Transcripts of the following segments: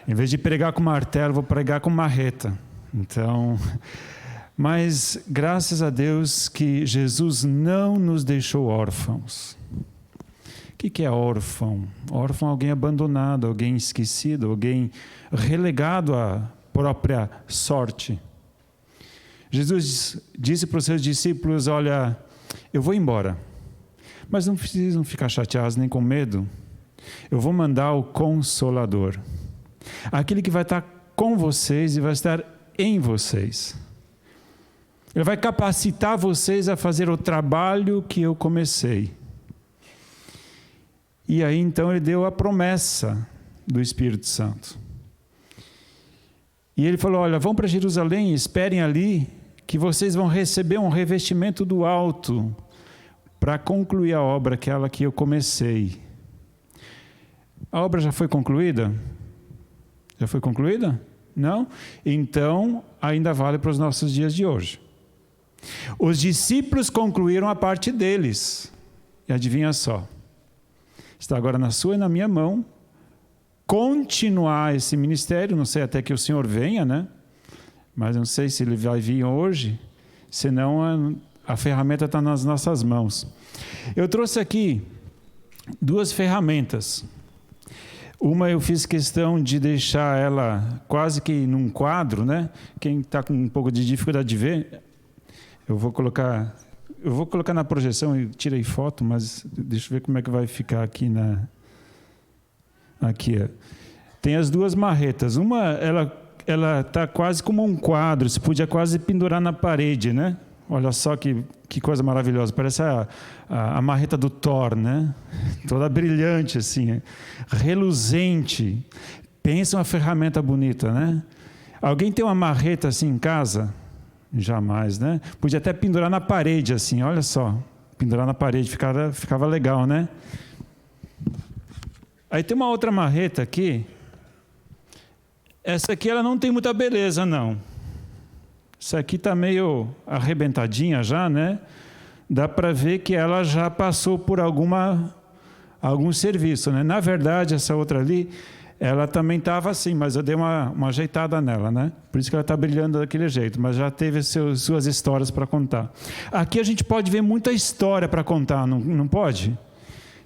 Em vez de pregar com martelo, vou pregar com marreta. Então, mas graças a Deus que Jesus não nos deixou órfãos. O que é órfão? Órfão é alguém abandonado, alguém esquecido, alguém relegado à própria sorte. Jesus disse para os seus discípulos, olha, eu vou embora, mas não precisam ficar chateados nem com medo. Eu vou mandar o Consolador, aquele que vai estar com vocês e vai estar em vocês. Ele vai capacitar vocês a fazer o trabalho que eu comecei. E aí então ele deu a promessa do Espírito Santo. E ele falou, olha, vão para Jerusalém e esperem ali que vocês vão receber um revestimento do alto para concluir a obra, aquela que eu comecei. A obra já foi concluída? Já foi concluída? Não? Então, ainda vale para os nossos dias de hoje. Os discípulos concluíram a parte deles. E adivinha só? Está agora na sua e na minha mão continuar esse ministério, não sei até que o Senhor venha, né? Mas não sei se ele vai vir hoje, senão a ferramenta está nas nossas mãos. Eu trouxe aqui 2 ferramentas. Uma eu fiz questão de deixar ela quase que num quadro, né? Quem está com um pouco de dificuldade de ver, eu vou colocar na projeção, eu tirei foto, mas deixa eu ver como é que vai ficar aqui aqui, ó. Tem as 2 marretas. Uma, ela está quase como um quadro, você podia quase pendurar na parede, né? Olha só que coisa maravilhosa, parece a marreta do Thor, né? Toda brilhante assim, reluzente. Pensa uma ferramenta bonita, né? Alguém tem uma marreta assim em casa? Jamais, né? Podia até pendurar na parede assim, olha só. Pendurar na parede, ficava legal, né? Aí tem uma outra marreta aqui. Essa aqui ela não tem muita beleza, não. Essa aqui está meio arrebentadinha já, né? Dá para ver que ela já passou por algum serviço, né? Na verdade, essa outra ali, ela também estava assim, mas eu dei uma ajeitada nela, né? Por isso que ela está brilhando daquele jeito, mas já teve suas histórias para contar. Aqui a gente pode ver muita história para contar, não pode?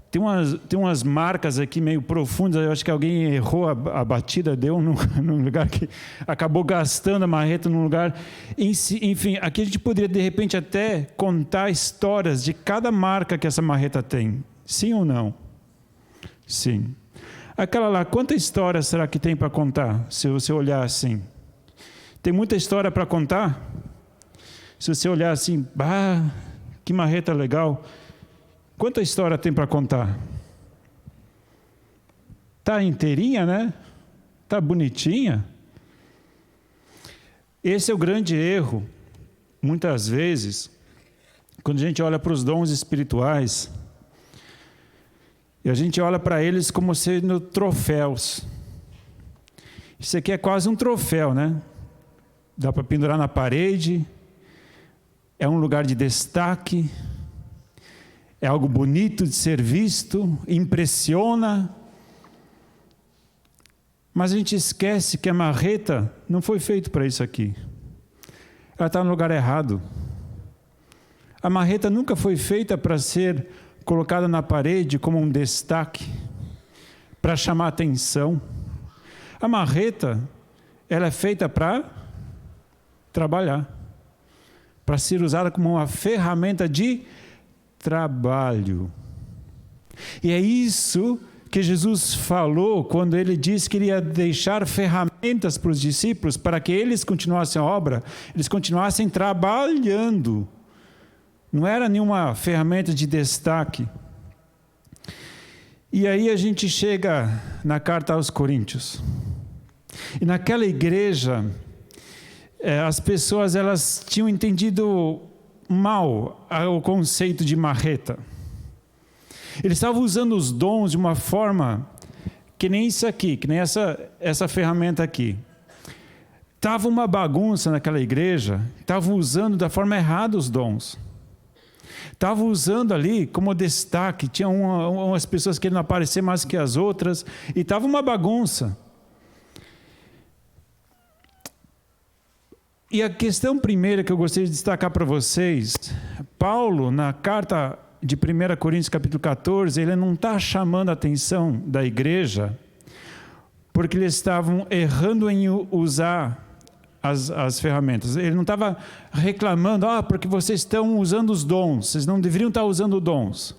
Tem umas marcas aqui meio profundas, eu acho que alguém errou a batida, deu num lugar que acabou gastando a marreta num lugar. Enfim, aqui a gente poderia de repente até contar histórias de cada marca que essa marreta tem. Sim ou não? Sim. Aquela lá, quanta história será que tem para contar, se você olhar assim? Tem muita história para contar? Se você olhar assim, que marreta legal. Quanta história tem para contar? Está inteirinha, né? Está bonitinha? Esse é o grande erro, muitas vezes, quando a gente olha para os dons espirituais, e a gente olha para eles como sendo troféus. Isso aqui é quase um troféu, né? Dá para pendurar na parede, é um lugar de destaque, é algo bonito de ser visto, impressiona. Mas a gente esquece que a marreta não foi feita para isso aqui. Ela está no lugar errado. A marreta nunca foi feita para ser colocada na parede como um destaque, para chamar atenção. A marreta, ela é feita para trabalhar, para ser usada como uma ferramenta de trabalho. E é isso que Jesus falou quando ele disse que iria deixar ferramentas para os discípulos para que eles continuassem a obra, eles continuassem trabalhando. Não era nenhuma ferramenta de destaque. E aí a gente chega na carta aos Coríntios. E naquela igreja, as pessoas elas tinham entendido mal o conceito de marreta. Eles estavam usando os dons de uma forma que nem isso aqui, que nem essa ferramenta aqui. Estava uma bagunça naquela igreja, estavam usando da forma errada os dons. Estavam usando ali como destaque, tinha umas pessoas querendo aparecer mais que as outras, e estava uma bagunça. E a questão primeira que eu gostaria de destacar para vocês, Paulo, na carta de 1 Coríntios capítulo 14, ele não está chamando a atenção da igreja porque eles estavam errando em usar as ferramentas. Ele não estava reclamando, porque vocês estão usando os dons, vocês não deveriam estar usando dons.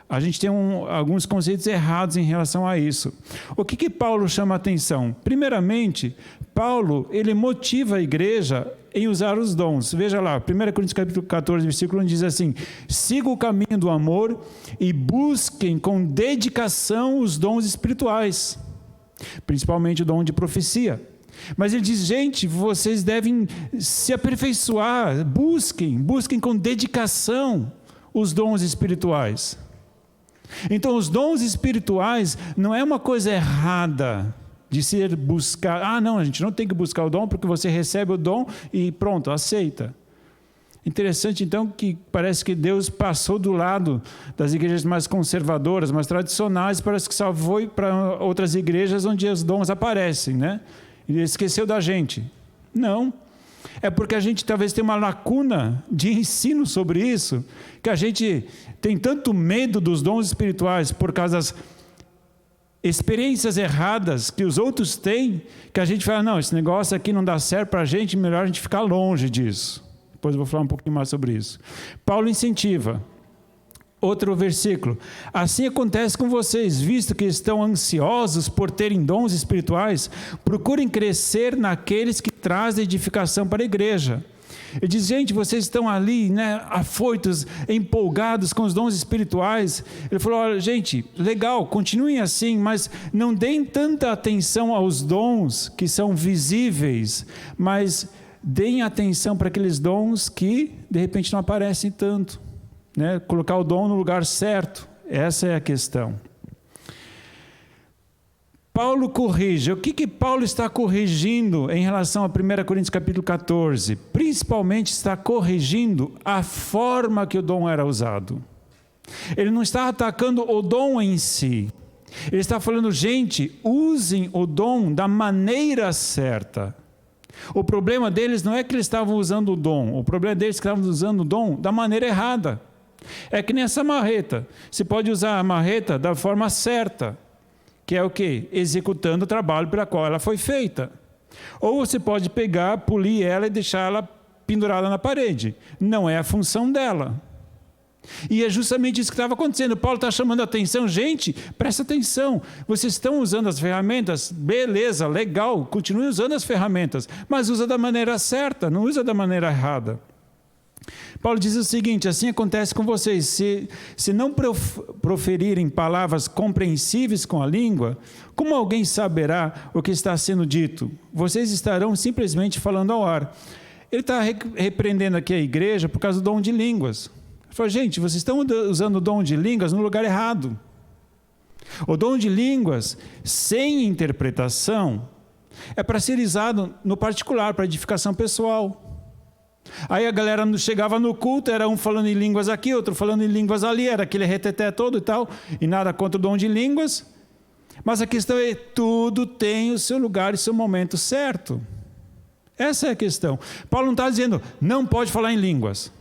A gente tem alguns conceitos errados em relação a isso. O que Paulo chama a atenção? Primeiramente, Paulo, ele motiva a igreja em usar os dons. Veja lá, 1 Coríntios capítulo 14, versículo 1 diz assim: sigam o caminho do amor e busquem com dedicação os dons espirituais, principalmente o dom de profecia. Mas ele diz, gente, vocês devem se aperfeiçoar, busquem com dedicação os dons espirituais. Então, os dons espirituais não é uma coisa errada de ser buscar. Não, a gente não tem que buscar o dom porque você recebe o dom e pronto, aceita. Interessante, então, que parece que Deus passou do lado das igrejas mais conservadoras, mais tradicionais, parece que só foi para outras igrejas onde os dons aparecem, né? Ele esqueceu da gente. Não. É porque a gente talvez tenha uma lacuna de ensino sobre isso, que a gente tem tanto medo dos dons espirituais por causa das experiências erradas que os outros têm, que a gente fala, não, esse negócio aqui não dá certo para a gente, melhor a gente ficar longe disso. Depois eu vou falar um pouquinho mais sobre isso. Paulo incentiva. Outro versículo. Assim acontece com vocês, visto que estão ansiosos por terem dons espirituais, procurem crescer naqueles que trazem edificação para a igreja. Ele diz, gente, vocês estão ali, né, afoitos, empolgados com os dons espirituais. Ele falou, olha, gente, legal, continuem assim, mas não deem tanta atenção aos dons que são visíveis, mas deem atenção para aqueles dons que, de repente, não aparecem tanto. Né? Colocar o dom no lugar certo, essa é a questão. Paulo corrige. O que Paulo está corrigindo em relação a 1 Coríntios capítulo 14? Principalmente está corrigindo a forma que o dom era usado. Ele não está atacando o dom em si. Ele está falando, gente, usem o dom da maneira certa. O problema deles não é que eles estavam usando o dom, o problema deles é que estavam usando o dom da maneira errada. É que nem essa marreta. Você pode usar a marreta da forma certa, que é o quê? Executando o trabalho para qual ela foi feita. Ou você pode pegar, polir ela e deixar ela pendurada na parede. Não é a função dela. E é justamente isso que estava acontecendo. Paulo está chamando a atenção. Gente, presta atenção. Vocês estão usando as ferramentas? Beleza, legal. Continue usando as ferramentas. Mas usa da maneira certa, não usa da maneira errada. Paulo diz o seguinte, assim acontece com vocês, se não proferirem palavras compreensíveis com a língua, como alguém saberá o que está sendo dito? Vocês estarão simplesmente falando ao ar. Ele está repreendendo aqui a igreja por causa do dom de línguas. Ele falou, gente, vocês estão usando o dom de línguas no lugar errado. O dom de línguas, sem interpretação, é para ser usado no particular, para edificação pessoal. Aí a galera chegava no culto, era um falando em línguas aqui, outro falando em línguas ali, era aquele reteté todo e tal, e nada contra o dom de línguas, mas a questão é, tudo tem o seu lugar e seu momento certo. Essa é a questão. Paulo não está dizendo, não pode falar em línguas.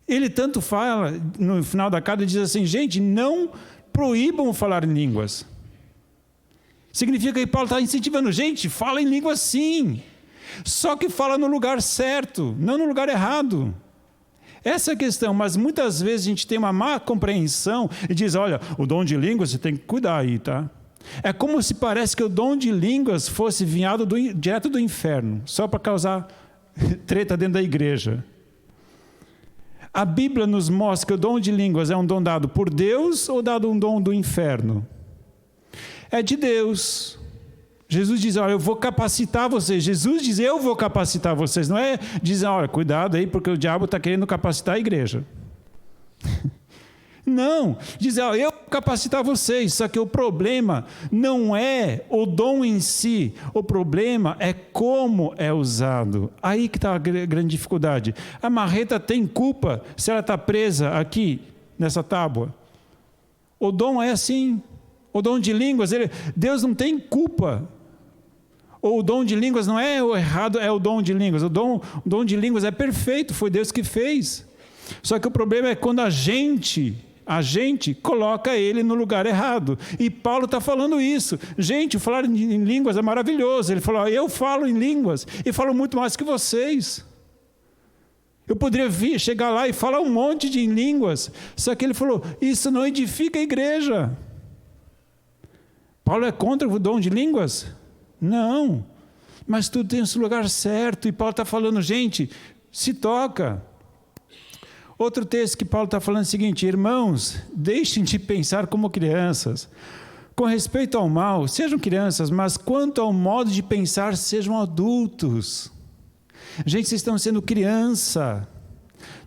Ele tanto fala, no final da carta, ele diz assim, gente, não proíbam falar em línguas. Significa que Paulo está incentivando, gente, fala em línguas sim. Só que fala no lugar certo, não no lugar errado. Essa é a questão, mas muitas vezes a gente tem uma má compreensão e diz, olha, o dom de línguas você tem que cuidar aí, tá? É como se parece que o dom de línguas fosse vinhado direto do inferno, só para causar treta dentro da igreja. A Bíblia nos mostra que o dom de línguas é um dom dado por Deus ou dado um dom do inferno? É de Deus. Jesus diz, olha, eu vou capacitar vocês. Jesus diz, eu vou capacitar vocês. Não é dizer, olha, cuidado aí, porque o diabo está querendo capacitar a igreja. Não, diz, olha, eu vou capacitar vocês. Só que o problema não é o dom em si. O problema é como é usado. Aí que está a grande dificuldade. A marreta tem culpa se ela está presa aqui, nessa tábua. O dom é assim. O dom de línguas, Deus não tem culpa. Ou o dom de línguas não é o errado, é o dom de línguas. O dom de línguas é perfeito, foi Deus que fez. Só que o problema é quando a gente coloca ele no lugar errado. E Paulo está falando isso. Gente, falar em línguas é maravilhoso. Ele falou, eu falo em línguas e falo muito mais que vocês. Eu poderia chegar lá e falar um monte de línguas. Só que ele falou, isso não edifica a igreja. Paulo é contra o dom de línguas? Não. Mas tudo tem o seu lugar certo. E Paulo está falando, gente, se toca. Outro texto que Paulo está falando é o seguinte, irmãos, deixem de pensar como crianças. Com respeito ao mal, sejam crianças, mas quanto ao modo de pensar, sejam adultos. Gente, vocês estão sendo criança.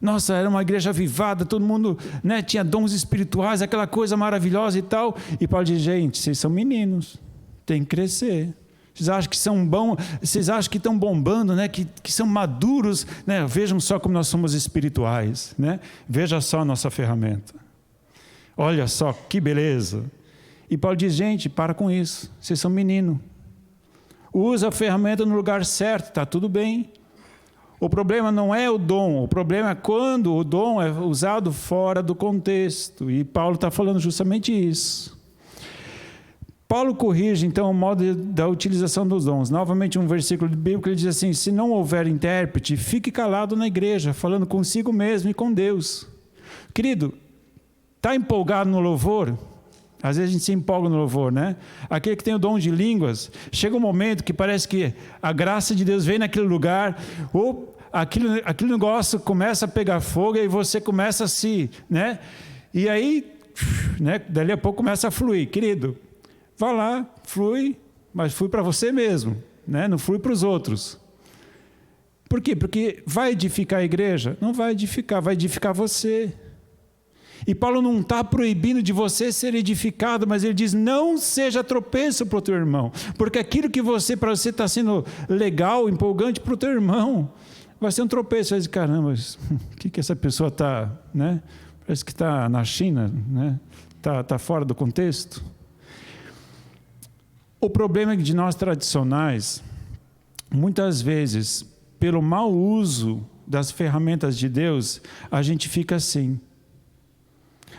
Nossa, era uma igreja avivada, todo mundo, né, tinha dons espirituais, aquela coisa maravilhosa e tal. E Paulo diz, gente, vocês são meninos, tem que crescer. Vocês acham que são bons, vocês acham que estão bombando, né? que são maduros, né? Vejam só como nós somos espirituais, né? Veja só a nossa ferramenta. Olha só que beleza. E Paulo diz, gente, para com isso, vocês são menino. Usa a ferramenta no lugar certo, está tudo bem. O problema não é o dom, o problema é quando o dom é usado fora do contexto. E Paulo está falando justamente isso. Paulo corrige, então, o modo da utilização dos dons. Novamente, um versículo bíblico, ele diz assim, se não houver intérprete, fique calado na igreja, falando consigo mesmo e com Deus. Querido, está empolgado no louvor? Às vezes a gente se empolga no louvor, né? Aquele que tem o dom de línguas, chega um momento que parece que a graça de Deus vem naquele lugar, ou aquele negócio começa a pegar fogo e você começa a se, né? E aí, né? Dali a pouco começa a fluir. Querido, vá lá, flui, mas flui para você mesmo, né? Não flui para os outros. Por quê? Porque vai edificar a igreja? Não vai edificar você. E Paulo não está proibindo de você ser edificado, mas ele diz, não seja tropeço para o teu irmão, porque aquilo que para você está sendo legal, empolgante para o teu irmão, vai ser um tropeço. Você vai dizer, caramba, o que essa pessoa está, né? Parece que está na China, né? Tá fora do contexto. O problema é que de nós tradicionais, muitas vezes, pelo mau uso das ferramentas de Deus, a gente fica assim.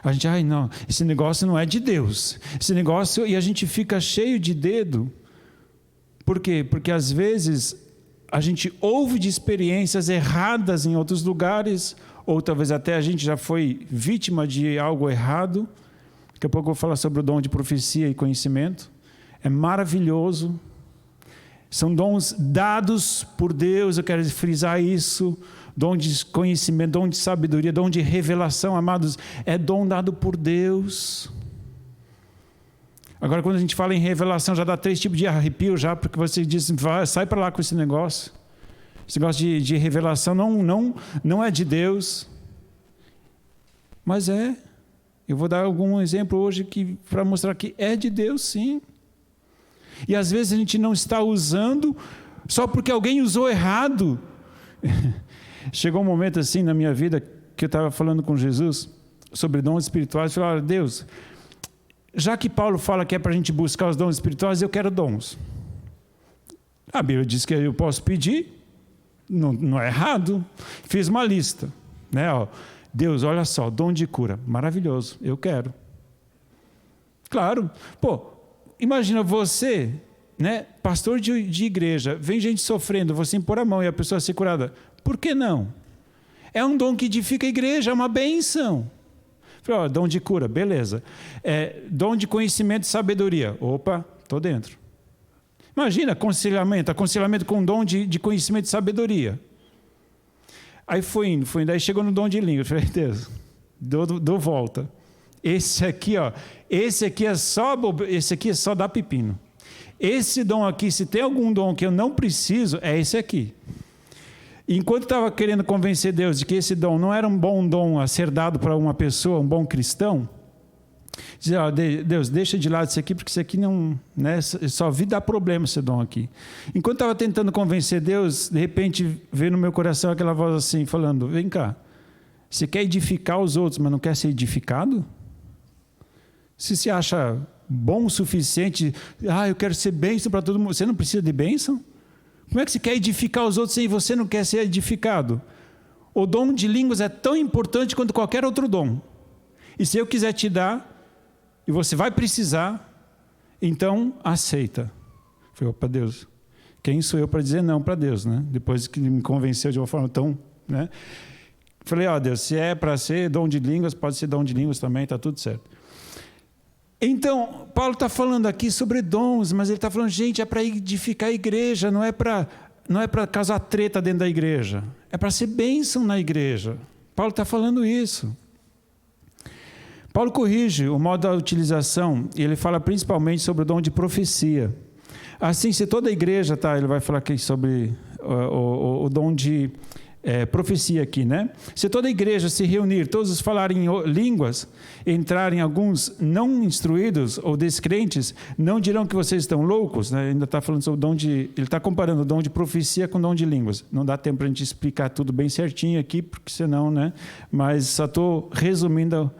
A gente, não, esse negócio não é de Deus. Esse negócio, e a gente fica cheio de dedo. Por quê? Porque às vezes a gente ouve de experiências erradas em outros lugares, ou talvez até a gente já foi vítima de algo errado. Daqui a pouco eu vou falar sobre o dom de profecia e conhecimento. É maravilhoso. São dons dados por Deus, eu quero frisar isso. Dom de conhecimento, dom de sabedoria, dom de revelação, amados, é dom dado por Deus. Agora, quando a gente fala em revelação, já dá 3 tipos de arrepio, já, porque você diz, sai para lá com esse negócio. Esse negócio de revelação não é de Deus. Mas é. Eu vou dar algum exemplo hoje para mostrar que é de Deus, sim. E às vezes a gente não está usando só porque alguém usou errado. Chegou um momento assim na minha vida que eu estava falando com Jesus sobre dons espirituais. Eu falei, Deus, já que Paulo fala que é para a gente buscar os dons espirituais, eu quero dons. A Bíblia diz que eu posso pedir, não é errado. Fiz uma lista, né? Deus, olha só, dom de cura, maravilhoso, eu quero. Claro, imagina você, né, pastor de igreja, vem gente sofrendo, você impor a mão e a pessoa ser curada. Por que não? É um dom que edifica a igreja, é uma bênção. Dom de cura, beleza. Dom de conhecimento e sabedoria. Opa, estou dentro. Imagina, aconselhamento com dom de conhecimento e sabedoria. Aí foi indo, daí chegou no dom de língua. Falei, Deus, dou volta. Esse aqui é só dar pepino. Esse dom aqui, se tem algum dom que eu não preciso, é esse aqui. Enquanto estava querendo convencer Deus de que esse dom não era um bom dom a ser dado para uma pessoa, um bom cristão, dizia, Deus, deixa de lado isso aqui, porque isso aqui não, né, só vi dar problema esse dom aqui. Enquanto estava tentando convencer Deus, de repente veio no meu coração aquela voz assim, falando, vem cá, você quer edificar os outros, mas não quer ser edificado? Se você acha bom o suficiente. Eu quero ser bênção para todo mundo. Você não precisa de bênção? Como é que você quer edificar os outros se você não quer ser edificado? O dom de línguas é tão importante quanto qualquer outro dom. E se eu quiser te dar, e você vai precisar, então aceita. Falei, opa, Deus, quem sou eu para dizer não para Deus, né? Depois que ele me convenceu de uma forma tão... né? Falei, Deus, se é para ser dom de línguas, pode ser dom de línguas também, está tudo certo. Então, Paulo está falando aqui sobre dons, mas ele está falando, gente, é para edificar a igreja, não é para causar treta dentro da igreja. É para ser bênção na igreja. Paulo está falando isso. Paulo corrige o modo da utilização e ele fala principalmente sobre o dom de profecia. Assim, se toda a igreja, ele vai falar aqui sobre o dom de profecia aqui, né? Se toda a igreja se reunir, todos falarem línguas, entrarem alguns não instruídos ou descrentes, não dirão que vocês estão loucos, né? Ainda está falando sobre o dom de... Ele está comparando o dom de profecia com o dom de línguas. Não dá tempo para a gente explicar tudo bem certinho aqui, porque senão, né? Mas só estou resumindo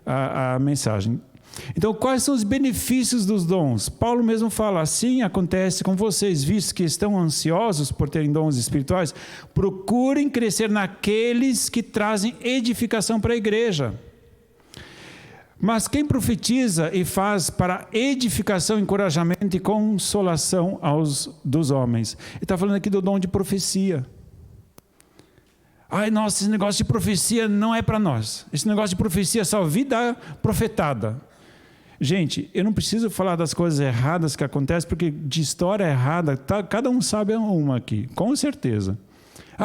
a mensagem. Então, quais são os benefícios dos dons? Paulo mesmo fala, assim acontece com vocês, visto que estão ansiosos por terem dons espirituais, procurem crescer naqueles que trazem edificação para a igreja. Mas quem profetiza e faz para edificação, encorajamento e consolação dos homens? Ele está falando aqui do dom de profecia. Nossa, esse negócio de profecia não é para nós. Esse negócio de profecia só vida profetada. Gente, eu não preciso falar das coisas erradas que acontecem, porque de história errada, cada um sabe uma aqui, com certeza.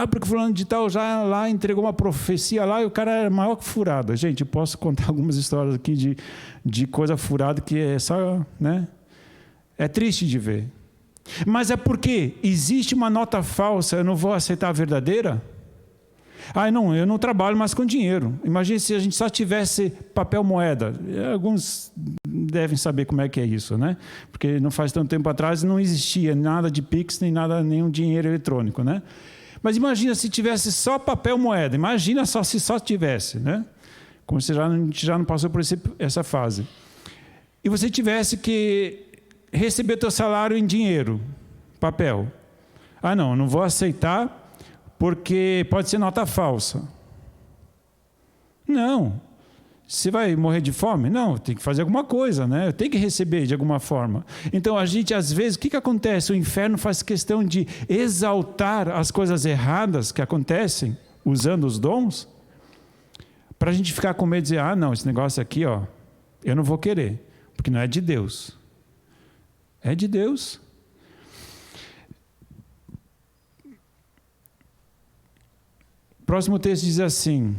Porque fulano de tal já lá entregou uma profecia lá e o cara era maior que furada. Gente, eu posso contar algumas histórias aqui de coisa furada que é só, né? É triste de ver. Mas é porque existe uma nota falsa, eu não vou aceitar a verdadeira? Não, eu não trabalho mais com dinheiro. Imagine se a gente só tivesse papel moeda. Alguns devem saber como é que é isso, né? Porque não faz tanto tempo atrás não existia nada de Pix, nenhum dinheiro eletrônico, né? Mas imagina se tivesse só papel moeda. Imagina só se só tivesse, né? Como se a gente já não passou por essa fase. E você tivesse que receber teu salário em dinheiro, papel. Não vou aceitar, porque pode ser nota falsa. Não. Você vai morrer de fome? Não, tem que fazer alguma coisa, né? Eu tenho que receber de alguma forma. Então, a gente, às vezes, o que acontece? O inferno faz questão de exaltar as coisas erradas que acontecem, usando os dons, para a gente ficar com medo de dizer, não, esse negócio aqui, eu não vou querer, porque não é de Deus. É de Deus. Próximo texto diz assim: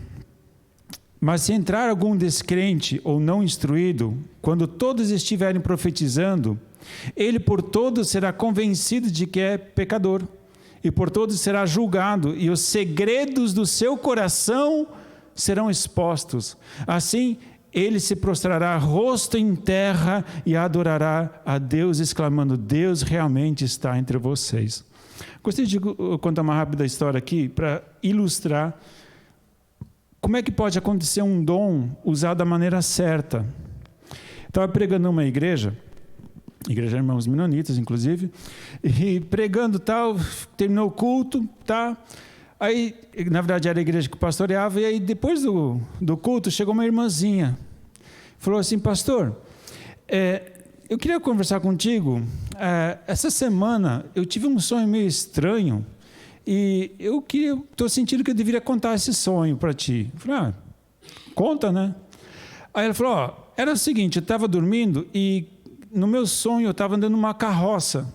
mas se entrar algum descrente ou não instruído, quando todos estiverem profetizando, ele por todos será convencido de que é pecador, e por todos será julgado, e os segredos do seu coração serão expostos. Assim, ele se prostrará rosto em terra e adorará a Deus, exclamando: Deus realmente está entre vocês. Gostaria de contar uma rápida história aqui para ilustrar como é que pode acontecer um dom usado da maneira certa. Estava pregando numa igreja de Irmãos Menonitas, inclusive, e pregando tal, terminou o culto, tá? Aí, na verdade, era a igreja que pastoreava, e aí depois do culto chegou uma irmãzinha, falou assim: pastor, eu queria conversar contigo. Essa semana eu tive um sonho meio estranho e estou sentindo que eu deveria contar esse sonho para ti. Eu falei: conta, né? Aí ela falou: era o seguinte, eu estava dormindo e no meu sonho eu estava andando numa carroça,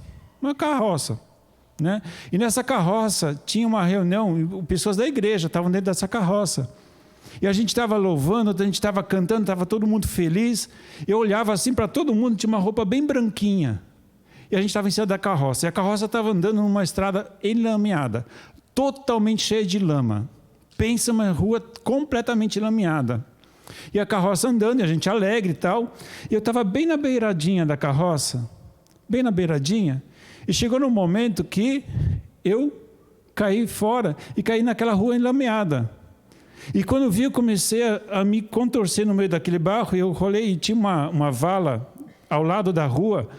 né? E nessa carroça tinha uma reunião, pessoas da igreja estavam dentro dessa carroça. E a gente estava louvando, a gente estava cantando, estava todo mundo feliz. Eu olhava assim para todo mundo, tinha uma roupa bem branquinha. E a gente estava em cima da carroça. E a carroça estava andando numa estrada enlameada, totalmente cheia de lama. Pensa uma rua completamente lameada. E a carroça andando, e a gente alegre e tal. E eu estava bem na beiradinha da carroça, bem na beiradinha. E chegou num momento que eu caí fora e caí naquela rua enlameada. E quando eu vi, eu comecei a me contorcer no meio daquele barro, e eu rolei e tinha uma vala ao lado da rua,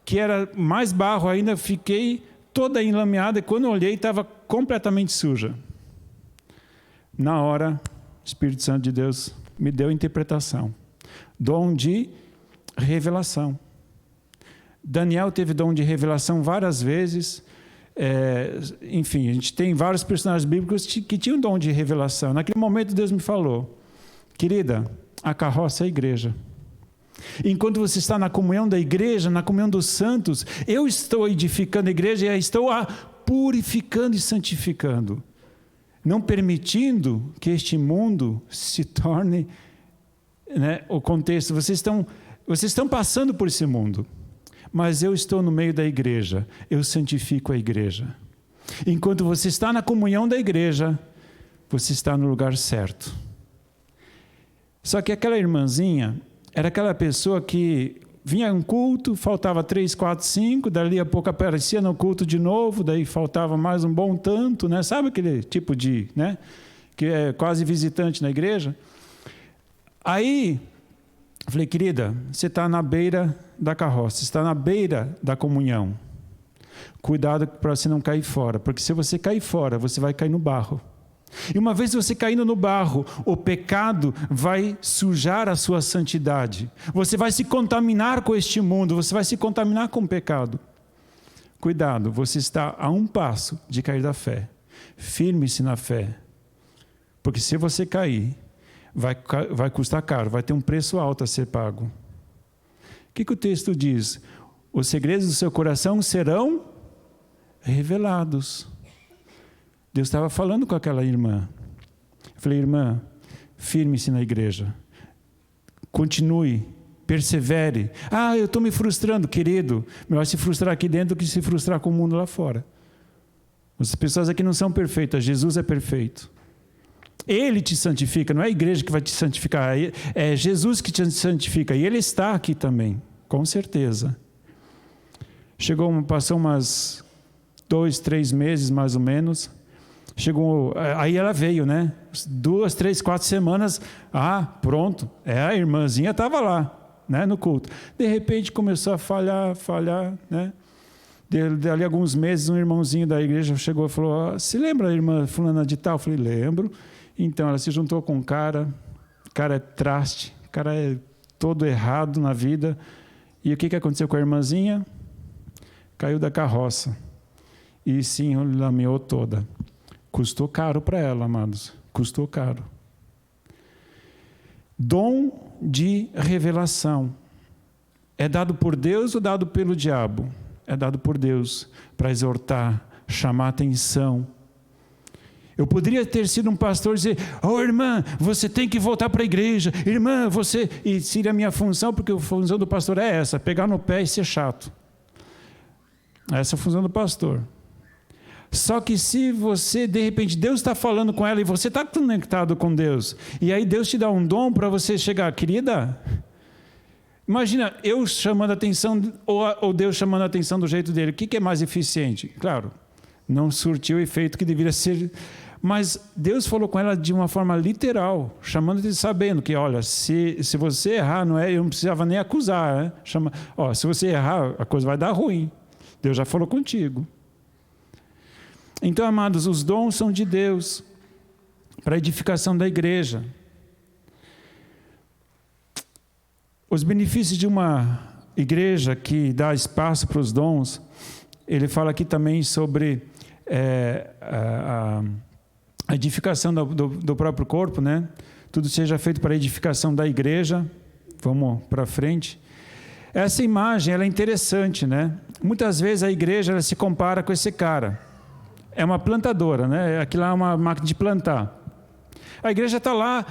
que era mais barro ainda, fiquei toda enlameada e quando eu olhei estava completamente suja. Na hora, o Espírito Santo de Deus me deu interpretação. Dom de revelação. Daniel teve dom de revelação várias vezes. Enfim, a gente tem vários personagens bíblicos que tinham dom de revelação. Naquele momento Deus me falou: querida, a carroça é a igreja. Enquanto você está na comunhão da igreja, na comunhão dos santos, eu estou edificando a igreja e estou a purificando e santificando, não permitindo que este mundo se torne, o contexto. Vocês estão passando por esse mundo, mas eu estou no meio da igreja, eu santifico a igreja. Enquanto você está na comunhão da igreja, você está no lugar certo. Só que aquela irmãzinha era aquela pessoa que vinha a um culto, faltava 3, 4, 5, dali a pouco aparecia no culto de novo, daí faltava mais um bom tanto, né? Sabe aquele tipo de, que é quase visitante na igreja? Aí, eu falei: querida, você está na beira da carroça, você está na beira da comunhão. Cuidado para você não cair fora, porque se você cair fora, você vai cair no barro. E uma vez você caindo no barro, o pecado vai sujar a sua santidade. Você vai se contaminar com este mundo, você vai se contaminar com o pecado. Cuidado, você está a um passo de cair da fé. Firme-se na fé. Porque se você cair, vai custar caro, vai ter um preço alto a ser pago. O que o texto diz? Os segredos do seu coração serão revelados. Deus estava falando com aquela irmã. Eu falei: irmã, firme-se na igreja. Continue, persevere. Eu estou me frustrando, querido. Melhor se frustrar aqui dentro do que se frustrar com o mundo lá fora. As pessoas aqui não são perfeitas, Jesus é perfeito. Ele te santifica, não é a igreja que vai te santificar, é Jesus que te santifica. E Ele está aqui também, com certeza. Passou umas 2, 3 meses mais ou menos. Aí ela veio, 2, 3, 4 semanas. Pronto, a irmãzinha estava lá, no culto. De repente começou a falhar, Dali alguns meses, um irmãozinho da igreja chegou e falou: se lembra da irmã fulana de tal? Eu falei: lembro. Então ela se juntou com o cara é traste, o cara é todo errado na vida. E o que aconteceu com a irmãzinha? Caiu da carroça e sim, lameou toda. Custou caro para ela, amados. Custou caro. Dom de revelação. É dado por Deus ou dado pelo diabo? É dado por Deus para exortar, chamar atenção. Eu poderia ter sido um pastor e dizer: irmã, você tem que voltar para a igreja. Irmã, você... E seria a minha função, porque a função do pastor é essa, pegar no pé e ser chato. Essa é a função do pastor. Só que se você, de repente, Deus está falando com ela e você está conectado com Deus, e aí Deus te dá um dom para você chegar: querida, imagina eu chamando a atenção ou Deus chamando a atenção do jeito dele. O que é mais eficiente? Claro, não surtiu o efeito que deveria ser, mas Deus falou com ela de uma forma literal, chamando-te, sabendo que, olha, se você errar, eu não precisava nem acusar, se você errar, a coisa vai dar ruim. Deus já falou contigo. Então, amados, os dons são de Deus para a edificação da igreja. Os benefícios de uma igreja que dá espaço para os dons, ele fala aqui também sobre a edificação do próprio corpo, Tudo seja feito para a edificação da igreja. Vamos para frente. Essa imagem ela é interessante, Muitas vezes a igreja ela se compara com esse cara. É uma plantadora, Aquilo lá é uma máquina de plantar. A igreja está lá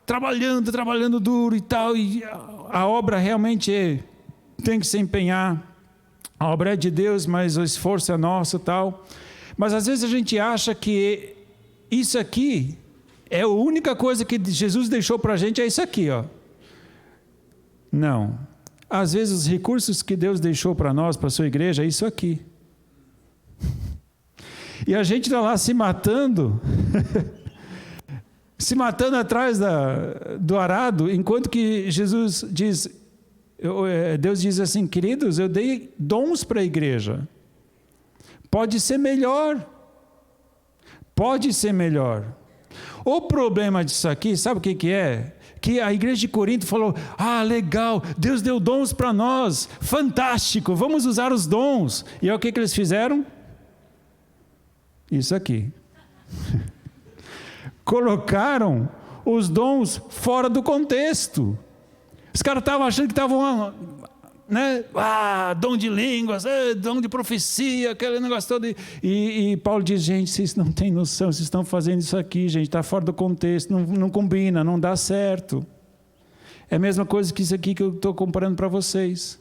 trabalhando duro e tal, e a obra realmente tem que se empenhar. A obra é de Deus, mas o esforço é nosso e tal. Mas às vezes a gente acha que isso aqui é a única coisa que Jesus deixou para a gente, é isso aqui, Não. Às vezes os recursos que Deus deixou para nós, para a sua igreja, é isso aqui. E a gente está lá se matando, se matando atrás do arado, enquanto que Jesus diz: Deus diz assim, queridos, eu dei dons para a igreja. Pode ser melhor. Pode ser melhor. O problema disso aqui, sabe o que é? Que a igreja de Corinto falou, legal, Deus deu dons para nós, fantástico, vamos usar os dons. E o que eles fizeram? Isso aqui. Colocaram os dons fora do contexto. Os caras estavam achando que estavam, né? Dom de línguas, dom de profecia, aquele negócio todo. E Paulo diz, gente, vocês não têm noção, vocês estão fazendo isso aqui, gente, está fora do contexto, não combina, não dá certo. É a mesma coisa que isso aqui que eu estou comparando para vocês.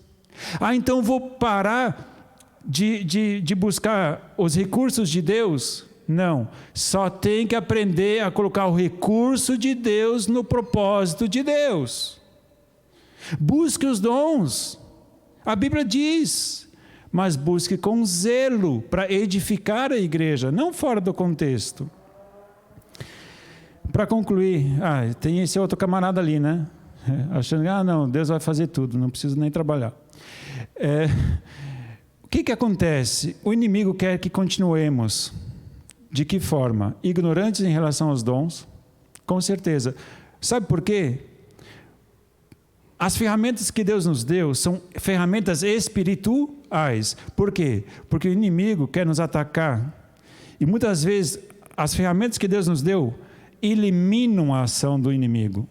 Então vou parar de buscar os recursos de Deus? Não, só tem que aprender a colocar o recurso de Deus no propósito de Deus. Busque os dons. A Bíblia diz, mas busque com zelo para edificar a igreja, não fora do contexto. Para concluir, tem esse outro camarada ali, né? Achando que, não, Deus vai fazer tudo, não preciso nem trabalhar. O que acontece? O inimigo quer que continuemos. De que forma? Ignorantes em relação aos dons? Com certeza. Sabe por quê? As ferramentas que Deus nos deu são ferramentas espirituais. Por quê? Porque o inimigo quer nos atacar. E muitas vezes as ferramentas que Deus nos deu eliminam a ação do inimigo.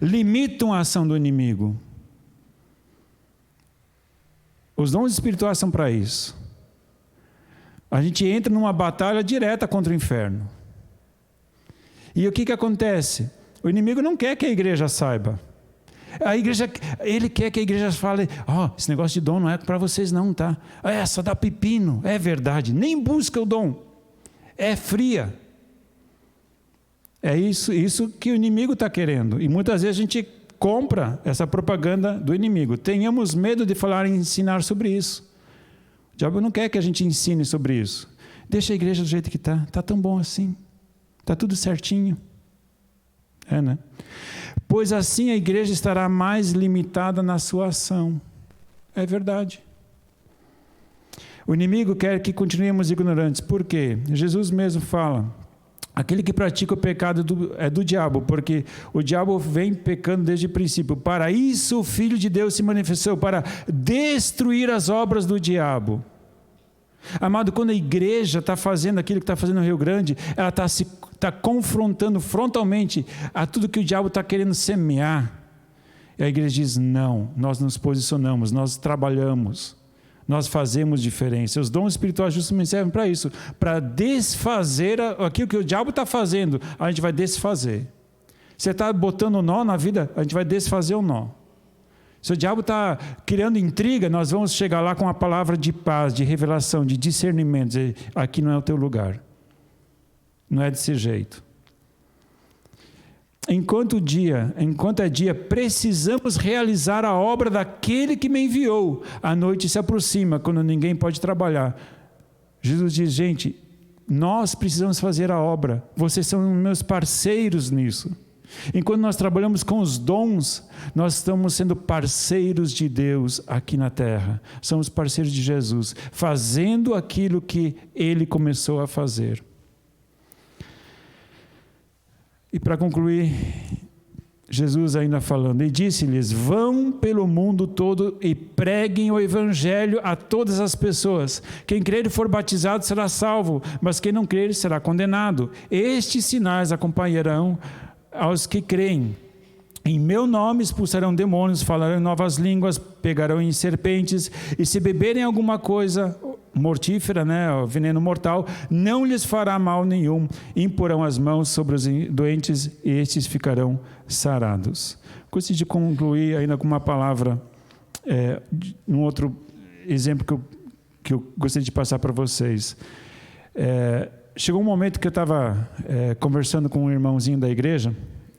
Limitam a ação do inimigo. Os dons espirituais são para isso. A gente entra numa batalha direta contra o inferno. E o que acontece? O inimigo não quer que a igreja saiba. Ele quer que a igreja fale, esse negócio de dom não é para vocês não, tá? Só dá pepino, é verdade. Nem busca o dom. É fria. É isso que o inimigo está querendo. E muitas vezes a gente compra essa propaganda do inimigo. Tenhamos medo de falar e ensinar sobre isso. O diabo não quer que a gente ensine sobre isso. Deixa a igreja do jeito que está. Está tão bom assim. Está tudo certinho. Né? Pois assim a igreja estará mais limitada na sua ação. É verdade. O inimigo quer que continuemos ignorantes. Por quê? Jesus mesmo fala, aquele que pratica o pecado é do diabo, porque o diabo vem pecando desde o princípio. Para isso o Filho de Deus se manifestou, para destruir as obras do diabo. Amado, quando a igreja está fazendo aquilo que está fazendo no Rio Grande, ela está confrontando frontalmente a tudo que o diabo está querendo semear. E a igreja diz, não, nós nos posicionamos, nós trabalhamos, nós fazemos diferença. Os dons espirituais justamente servem para isso, para desfazer aquilo que o diabo está fazendo, a gente vai desfazer. Você está botando nó na vida, a gente vai desfazer o nó. Se o diabo está criando intriga, nós vamos chegar lá com a palavra de paz, de revelação, de discernimento. Dizer, aqui não é o teu lugar. Não é desse jeito. Enquanto é dia, precisamos realizar a obra daquele que me enviou. A noite se aproxima, quando ninguém pode trabalhar. Jesus diz, gente, nós precisamos fazer a obra. Vocês são meus parceiros nisso. Enquanto nós trabalhamos com os dons, nós estamos sendo parceiros de Deus aqui na terra. Somos parceiros de Jesus, fazendo aquilo que Ele começou a fazer. E para concluir, Jesus ainda falando, e disse-lhes, vão pelo mundo todo e preguem o evangelho a todas as pessoas. Quem crer e for batizado será salvo, mas quem não crer será condenado. Estes sinais acompanharão aos que creem. Em meu nome expulsarão demônios, falarão em novas línguas, pegarão em serpentes, e se beberem alguma coisa mortífera, veneno mortal, não lhes fará mal nenhum. Imporão as mãos sobre os doentes e estes ficarão sarados. Gostaria de concluir ainda com uma palavra, um outro exemplo que eu gostaria de passar para vocês. Chegou um momento que eu estava conversando com um irmãozinho da igreja,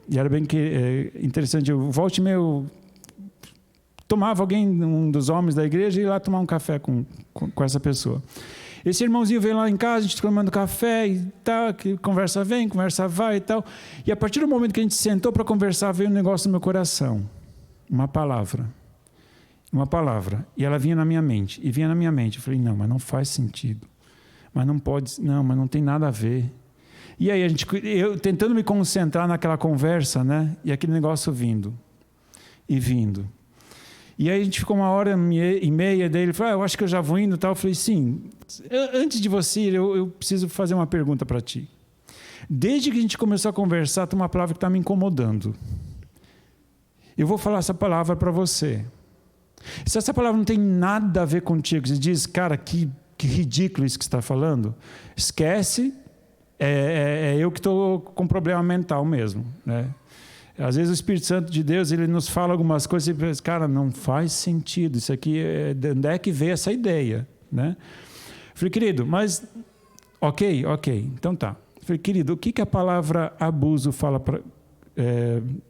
e era bem interessante, volta e meia eu tomava um dos homens da igreja e ia lá tomar um café com essa pessoa. Esse irmãozinho veio lá em casa, a gente tomando café e tal, que conversa vem, conversa vai e tal. E a partir do momento que a gente sentou para conversar, veio um negócio no meu coração, uma palavra. uma palavra, e ela vinha na minha mente, e vinha na minha mente. Eu falei, não, mas não faz sentido. Mas não pode, não, mas não tem nada a ver. E aí eu tentando me concentrar naquela conversa, né? E aquele negócio vindo e vindo. E aí a gente ficou 1h30, daí ele falou, eu acho que eu já vou indo e tal. Eu falei, sim, antes de você ir, eu preciso fazer uma pergunta para ti. Desde que a gente começou a conversar, tem uma palavra que está me incomodando. Eu vou falar essa palavra para você. Se essa palavra não tem nada a ver contigo, você diz, cara, que ridículo isso que você está falando, esquece, é eu que estou com problema mental mesmo, né? Às vezes o Espírito Santo de Deus, ele nos fala algumas coisas e você pensa, cara, não faz sentido, isso aqui, de onde é que veio essa ideia, né? Eu falei, querido, mas, ok, então tá. Eu falei, querido, o que a palavra abuso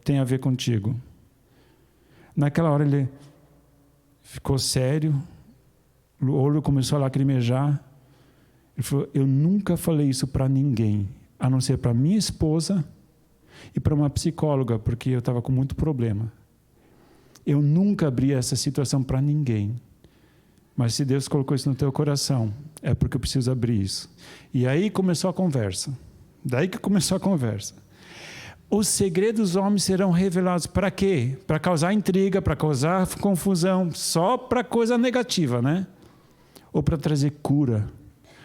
tem a ver contigo? Naquela hora ele ficou sério, o olho começou a lacrimejar. Ele falou, eu nunca falei isso para ninguém, a não ser para minha esposa e para uma psicóloga, porque eu estava com muito problema. Eu nunca abri essa situação para ninguém. Mas se Deus colocou isso no teu coração, é porque eu preciso abrir isso. E aí começou a conversa. Daí que começou a conversa. Os segredos dos homens serão revelados para quê? Para causar intriga, para causar confusão, só para coisa negativa, né? Ou para trazer cura,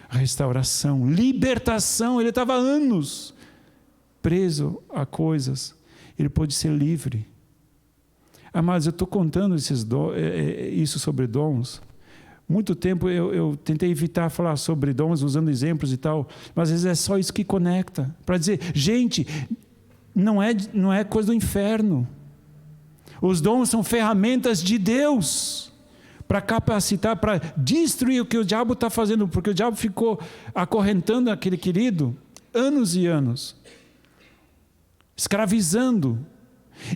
restauração, libertação. Ele estava há anos preso a coisas. Ele pôde ser livre. Amados, eu estou contando isso sobre dons. Muito tempo eu tentei evitar falar sobre dons, usando exemplos e tal, mas às vezes é só isso que conecta. Para dizer, gente, não é coisa do inferno. Os dons são ferramentas de Deus para capacitar, para destruir o que o diabo está fazendo, porque o diabo ficou acorrentando aquele querido anos e anos, escravizando.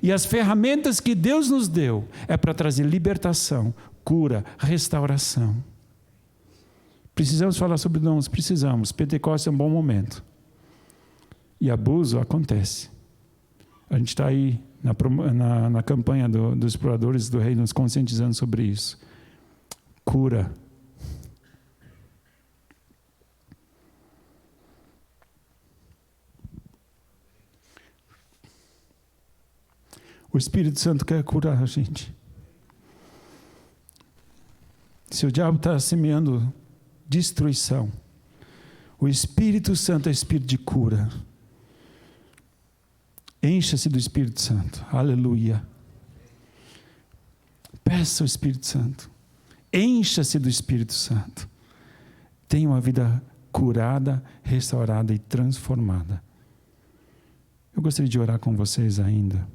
E as ferramentas que Deus nos deu é para trazer libertação, cura, restauração. Precisamos falar sobre dons? Precisamos. Pentecostes é um bom momento. E abuso acontece. A gente está aí na campanha dos exploradores do reino, nos conscientizando sobre isso. Cura. O Espírito Santo quer curar a gente. Se o diabo está semeando destruição, o Espírito Santo é espírito de cura. Encha-se do Espírito Santo. Aleluia. Peça ao Espírito Santo. Encha-se do Espírito Santo. Tenha uma vida curada, restaurada e transformada. Eu gostaria de orar com vocês ainda.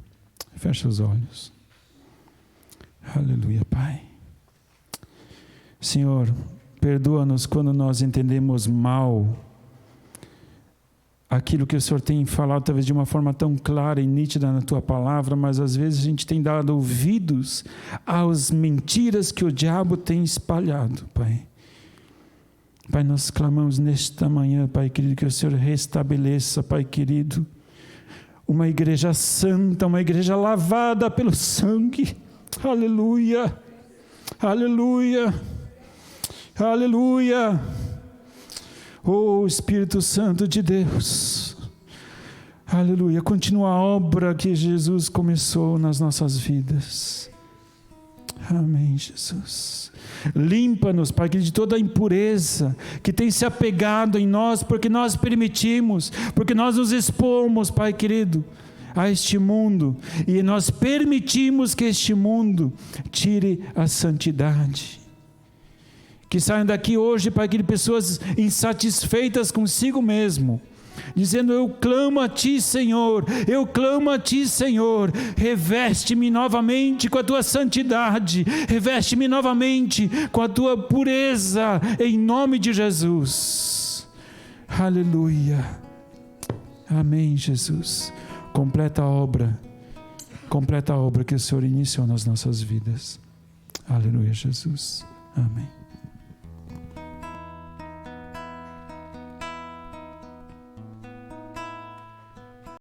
Feche os olhos. Aleluia, Pai. Senhor, perdoa-nos quando nós entendemos mal aquilo que o Senhor tem falado, talvez de uma forma tão clara e nítida na Tua palavra, mas às vezes a gente tem dado ouvidos às mentiras que o diabo tem espalhado, Pai. Pai, nós clamamos nesta manhã, Pai querido, que o Senhor restabeleça, Pai querido, uma igreja santa, uma igreja lavada pelo sangue. Aleluia, aleluia, aleluia. Oh Espírito Santo de Deus, aleluia, continua a obra que Jesus começou nas nossas vidas. Amém, Jesus. Limpa-nos, Pai, de toda a impureza que tem se apegado em nós, porque nós permitimos, porque nós nos expomos, Pai querido, a este mundo, e nós permitimos que este mundo tire a santidade. Que saiam daqui hoje, Pai querido, pessoas insatisfeitas consigo mesmo, dizendo, eu clamo a Ti, Senhor, eu clamo a Ti, Senhor, reveste-me novamente com a Tua santidade, reveste-me novamente com a Tua pureza, em nome de Jesus. Aleluia. Amém, Jesus. Completa a obra que o Senhor iniciou nas nossas vidas. Aleluia, Jesus. Amém.